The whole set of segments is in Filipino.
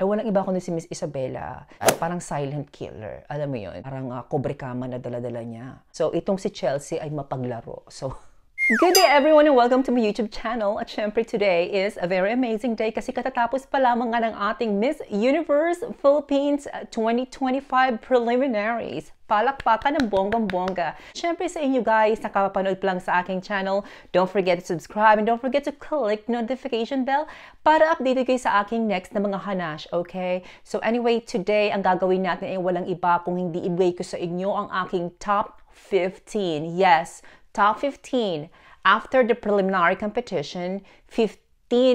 Ay, walang iba kundi si Miss Isabela. Ay, parang silent killer. Alam mo yun? Parang kobrekama na dala-dala niya. So, itong si Chelsea ay mapaglaro. So, good day everyone and welcome to my YouTube channel. At syempre today is a very amazing day kasi katatapos pa lamang nga ng ating Miss Universe Philippines 2025 preliminaries. Palakpakan ng bonggang-bongga. Syempre sa inyo guys, nakapapanood pa lang sa aking channel, don't forget to subscribe and don't forget to click notification bell para updated kayo sa aking next na mga hanash, okay? So anyway, today ang gagawin natin ay walang iba kung hindi ibigay ko sa inyo ang aking top 15. Yes, top 15. After the preliminary competition, 15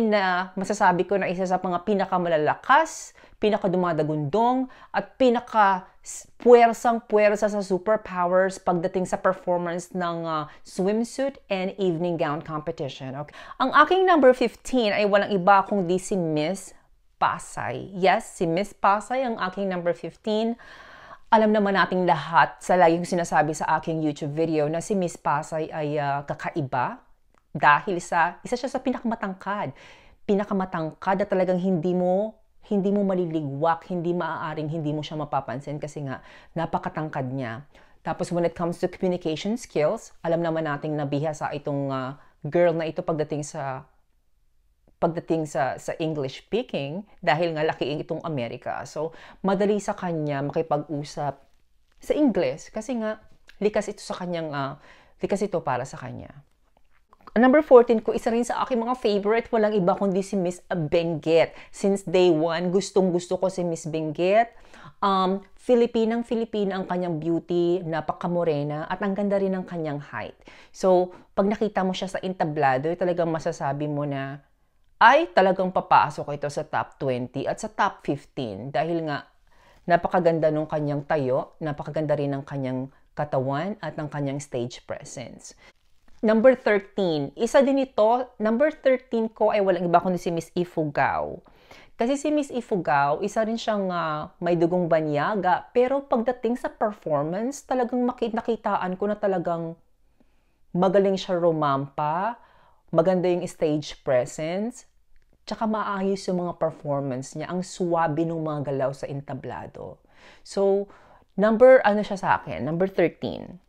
na masasabi ko na isa sa mga pinakamalalakas, pinakadumadagundong, at pinaka-puwersang-puwersa sa superpowers pagdating sa performance ng swimsuit and evening gown competition. Okay? Ang aking number 15 ay walang iba kundi si Miss Pasay. Yes, si Miss Pasay ang aking number 15. Alam naman nating lahat sa laging sinasabi sa aking YouTube video na si Miss Pasay ay kakaiba dahil isa siya sa pinakamatangkad. Pinakamatangkad na talagang hindi mo maliligwak, hindi maaaring hindi mo siya mapapansin kasi nga napakatangkad niya. Tapos when it comes to communication skills, alam naman nating nabihasa itong girl na ito pagdating sa English speaking dahil nga lakiing itong Amerika. So, madali sa kanya makipag-usap sa English kasi nga likas ito para sa kanya. Number 14 ko, isa rin sa aking mga favorite, walang iba kundi si Miss Benguet. Since day one, gustong-gusto ko si Miss Benguet. Filipinang-Filipina ang kanyang beauty, napakamorena, at ang ganda rin ng kanyang height. So, pag nakita mo siya sa entablado, talagang masasabi mo na ay talagang papasok ito sa top 20 at sa top 15 dahil nga napakaganda ng kanyang tayo, napakaganda rin ng kanyang katawan at ng kanyang stage presence. Number 13, isa din ito, number 13 ko ay walang iba kundi si Miss Ifugao. Kasi si Miss Ifugao, isa rin siyang may dugong banyaga, pero pagdating sa performance, talagang nakitaan ko na talagang magaling siya rumampa, maganda yung stage presence, tsaka maayos yung mga performance niya. Ang suwabe ng mga galaw sa entablado. So, number 13.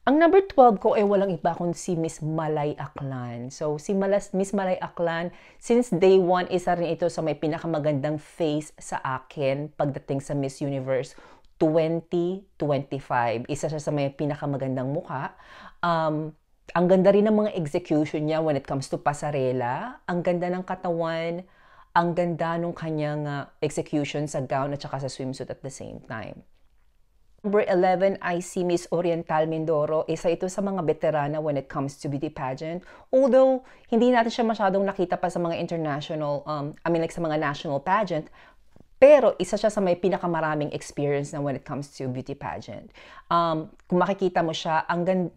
Ang number 12 ko ay walang iba kundi si Miss Malay Aklan. So, si Miss Malay Aklan, since day one, isa rin ito sa may pinakamagandang face sa akin pagdating sa Miss Universe 2025. Isa siya sa may pinakamagandang mukha. Ang ganda rin ng mga execution niya when it comes to pasarela. Ang ganda ng katawan. Ang ganda ng kanyang execution sa gown at saka sa swimsuit at the same time. Number 11 ay si Miss Oriental Mindoro. Isa ito sa mga veterana when it comes to beauty pageant. Although, hindi natin siya masyadong nakita pa sa mga international, sa mga national pageant, pero isa siya sa may pinakamaraming experience na when it comes to beauty pageant. Kung makikita mo siya,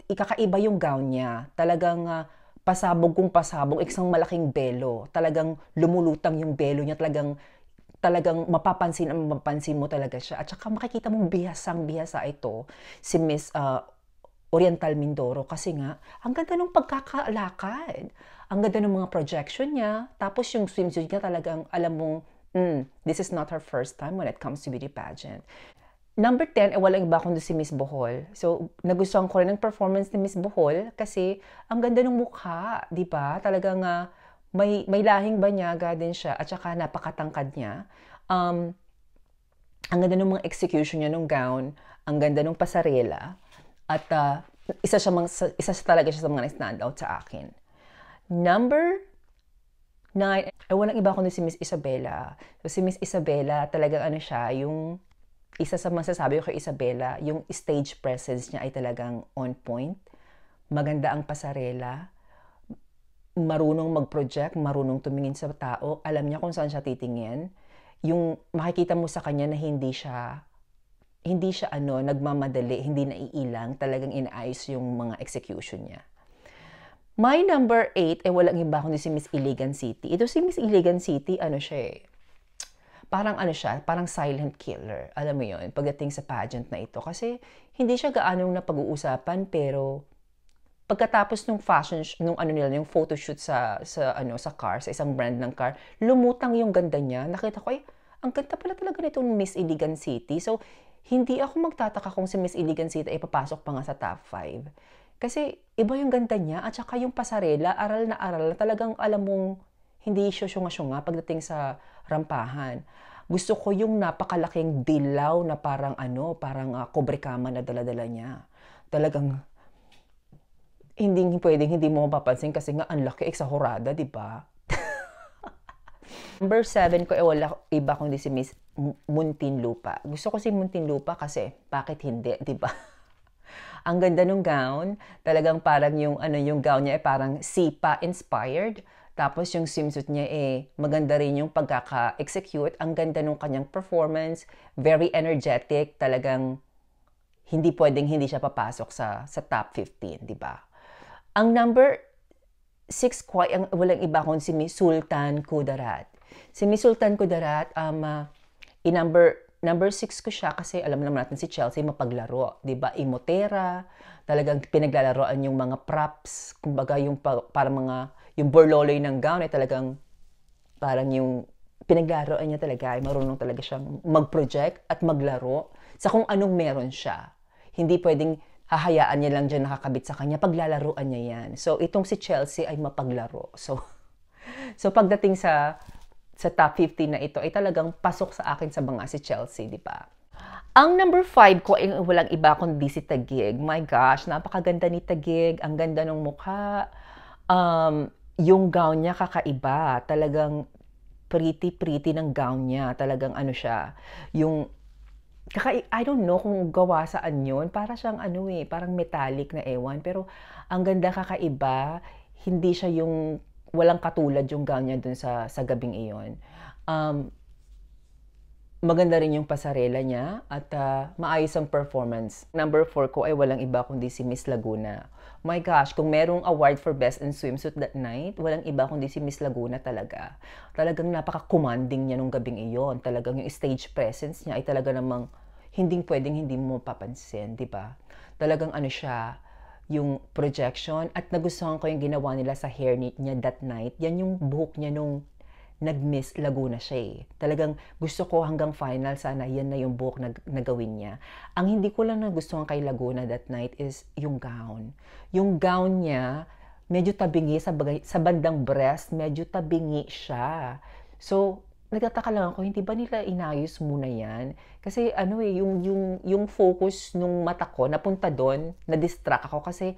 ikakaiba yung gown niya. Talagang pasabog kung pasabog, isang malaking belo. Talagang lumulutang yung belo niya, talagang mapapansin mo talaga siya. At saka makikita mong bihasang-bihasa ito si Miss Oriental Mindoro kasi nga, ang ganda ng pagkakalakad. Ang ganda ng mga projection niya. Tapos yung swimsuit niya talagang, alam mong, this is not her first time when it comes to beauty pageant. Number 10, walang iba kundi si Miss Bohol. So, nagustuhan ko rin ang performance ni Miss Bohol kasi ang ganda ng mukha, di ba? Talagang may lahing banyaga din siya at saka napakatangkad niya. Ang ganda ng mga execution niya ng gown, ang ganda ng pasarela, at isa talaga siya sa mga stand-out sa akin. Number 9, walang iba kundi si Miss Isabela. So, si Miss Isabela, talagang yung isa sa masasabi ko kay Isabela, yung stage presence niya ay talagang on point. Maganda ang pasarela. Marunong mag-project, marunong tumingin sa tao, alam niya kung saan siya titingin. Yung makikita mo sa kanya na hindi siya nagmamadali, hindi naiilang, talagang inaayos yung mga execution niya. My number 8 ay walang iba kundi si Miss Iligan City. Ito si Miss Iligan City, parang silent killer. Alam mo yun, pagdating sa pageant na ito. Kasi hindi siya gaanong napag-uusapan, pero pagkatapos ng yung photoshoot sa car, sa isang brand ng car, lumutang yung ganda niya. Nakita ko, ang ganda pala talaga nitong Miss Iligan City. So, hindi ako magtataka kung si Miss Iligan City ay papasok pa nga sa top 5. Kasi iba yung ganda niya at saka yung pasarela, aral na talagang alam mong hindi syunga-syunga pagdating sa rampahan. Gusto ko yung napakalaking dilaw na parang parang kobrekama na dala-dala niya. Talagang hindi pwedeng hindi mo mapapansin kasi nga ang laki exahorada, di ba? Number 7 ko wala iba kundi si Miss Muntinlupa. Gusto ko si Muntinlupa kasi bakit hindi, di ba? Ang ganda ng gown, talagang parang yung gown niya ay parang sipa inspired. Tapos yung swimsuit niya maganda rin yung pagkaka-execute. Ang ganda ng kanyang performance, very energetic, talagang hindi pwedeng hindi siya papasok sa top 15, di ba? Ang number 6 ko ay walang iba kundi si Miss Sultan Kudarat. Si Miss Sultan Kudarat, number 6 ko siya kasi alam naman natin si Chelsea mapaglaro, 'di ba? Imotera, talagang pinaglalaroan yung mga props, kumbaga yung yung borloloy ng gown ay talagang parang yung pinaglaruan niya talaga, ay marunong talaga siyang mag-project at maglaro sa kung anong meron siya. Hindi pwedeng hahayaan niya lang dyan nakakabit sa kanya, paglalaruan niya yan. So, itong si Chelsea ay mapaglaro. So pagdating sa top 15 na ito ay talagang pasok sa akin sa mga si Chelsea, di ba? Ang number 5 ko ay walang iba kundi si Taguig. My gosh, napakaganda ni Taguig. Ang ganda ng mukha. Yung gown niya kakaiba. Talagang pretty ng gown niya. Talagang siya. I don't know kung gawa saan yun. Para siyang parang metallic na ewan. Pero ang ganda kakaiba. Hindi siya yung walang katulad yung gown niya dun sa gabing iyon. Maganda rin yung pasarela niya at maayos ang performance. Number 4 ko ay walang iba kundi si Miss Laguna. My gosh, kung merong award for best in swimsuit that night, walang iba kundi si Miss Laguna talaga. Talagang napaka-commanding niya nung gabing iyon. Talagang yung stage presence niya ay talaga namang hindi pwedeng hindi mo papansin, di ba? Talagang siya, yung projection at nagustuhan ko yung ginawa nila sa hair niya that night. Yan yung buhok niya nung nag-Miss Laguna siya. Talagang gusto ko hanggang final sana yan na yung buhok na gawin niya. Ang hindi ko lang nagustuhan kay Laguna that night is yung gown. Yung gown niya, medyo tabingi sa bandang breast, medyo tabingi siya. So, nagtataka lang ako, hindi ba nila inayos muna yan? Kasi yung focus nung mata ko, napunta doon, na-distract ako kasi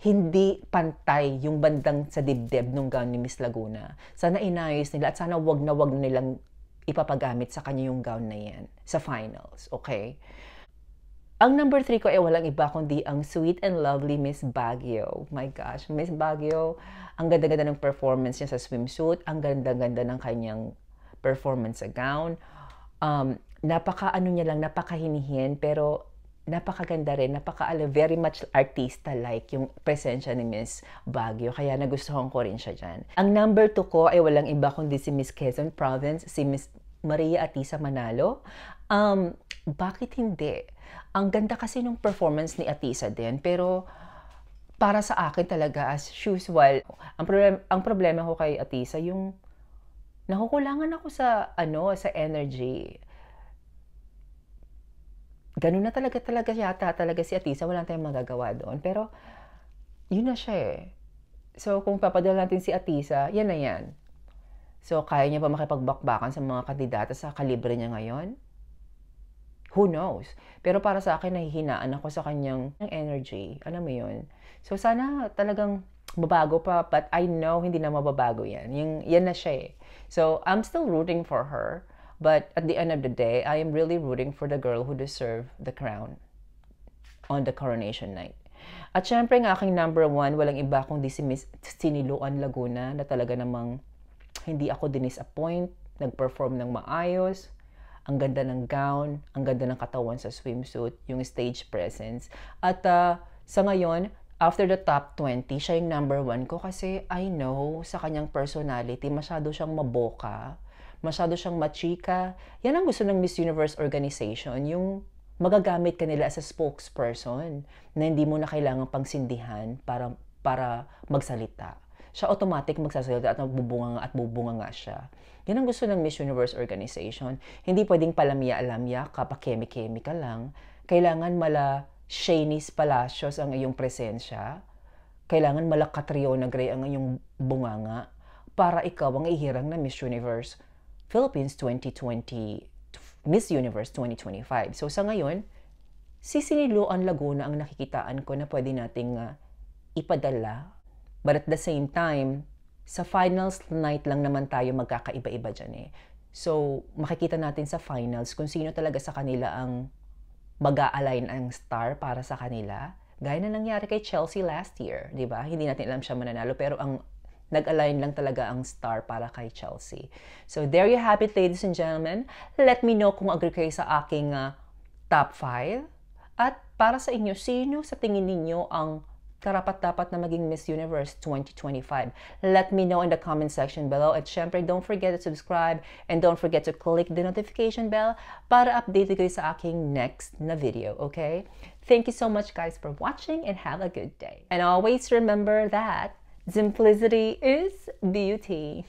hindi pantay yung bandang sa dibdib nung gown ni Miss Laguna. Sana inayos nila at sana wag na nilang ipapagamit sa kanya yung gown na yan sa finals, okay? Ang number 3 ko ay walang iba kundi ang sweet and lovely Miss Baguio. My gosh, Miss Baguio, ang ganda-ganda ng performance niya sa swimsuit, ang ganda-ganda ng kanyang performance sa gown. Napakahinihin, pero napakaganda rin, very much artista-like yung presensya ni Miss Baguio. Kaya nagustuhan ko rin siya dyan. Ang number 2 ko ay walang iba kundi si Miss Quezon Province, si Miss Maria Atisa Manalo. Bakit hindi? Ang ganda kasi nung performance ni Atisa din, pero para sa akin talaga as usual, ang problema ko kay Atisa, yung nakukulangan ako sa energy. Ganun na talaga yata si Atisa, wala tayong magagawa doon. Pero, yun na siya eh. So, kung papadala natin si Atisa, yan na yan. So, kaya niya ba makipagbakbakan sa mga kandidata sa kalibre niya ngayon? Who knows? Pero para sa akin, nahihinaan ako sa kanyang energy. Alam mo yun? So, sana talagang mabago pa. But I know hindi na mababago yan. Yan na siya eh. So, I'm still rooting for her. But at the end of the day, I am really rooting for the girl who deserved the crown on the coronation night. At syempre ang aking number 1, walang iba kundi si Miss Siniloan Laguna na talaga namang hindi ako dinisappoint, nag-perform ng maayos, ang ganda ng gown, ang ganda ng katawan sa swimsuit, yung stage presence. At sa ngayon, after the top 20, siya yung number 1 ko kasi I know sa kanyang personality, masyado siyang maboka, masyado siyang machika. Yan ang gusto ng Miss Universe organization, yung magagamit ka nila as a spokesperson na hindi mo na kailangang pangsindihan para magsalita. siya automatic magsasalita at bubunga nga siya. Yan ang gusto ng Miss Universe organization. Hindi pwedeng palamya-alamya, kapakemi-kemi ka lang. Kailangan mala Shanice Palacios ang iyong presensya. Kailangan mala Catriona Gray ang iyong bunganga para ikaw ang ihirang na Miss Universe Philippines 2020, Miss Universe 2025. So sa ngayon, si Siniloan Laguna ang nakikitaan ko na pwede nating ipadala. But at the same time, sa finals night lang naman tayo magkakaiba-iba dyan eh. So, makikita natin sa finals kung sino talaga sa kanila ang mag-a-align ang star para sa kanila. Gaya na nangyari kay Chelsea last year, di ba? Hindi natin alam siya mananalo, pero ang nag-align lang talaga ang star para kay Chelsea. So, there you have it, ladies and gentlemen. Let me know kung agree kayo sa aking top 5. At para sa inyo, sino sa tingin ninyo ang karapat-dapat na maging Miss Universe 2025? Let me know in the comment section below. At syempre, don't forget to subscribe and don't forget to click the notification bell para update kayo sa aking next na video, okay? Thank you so much, guys, for watching and have a good day. And always remember that simplicity is beauty.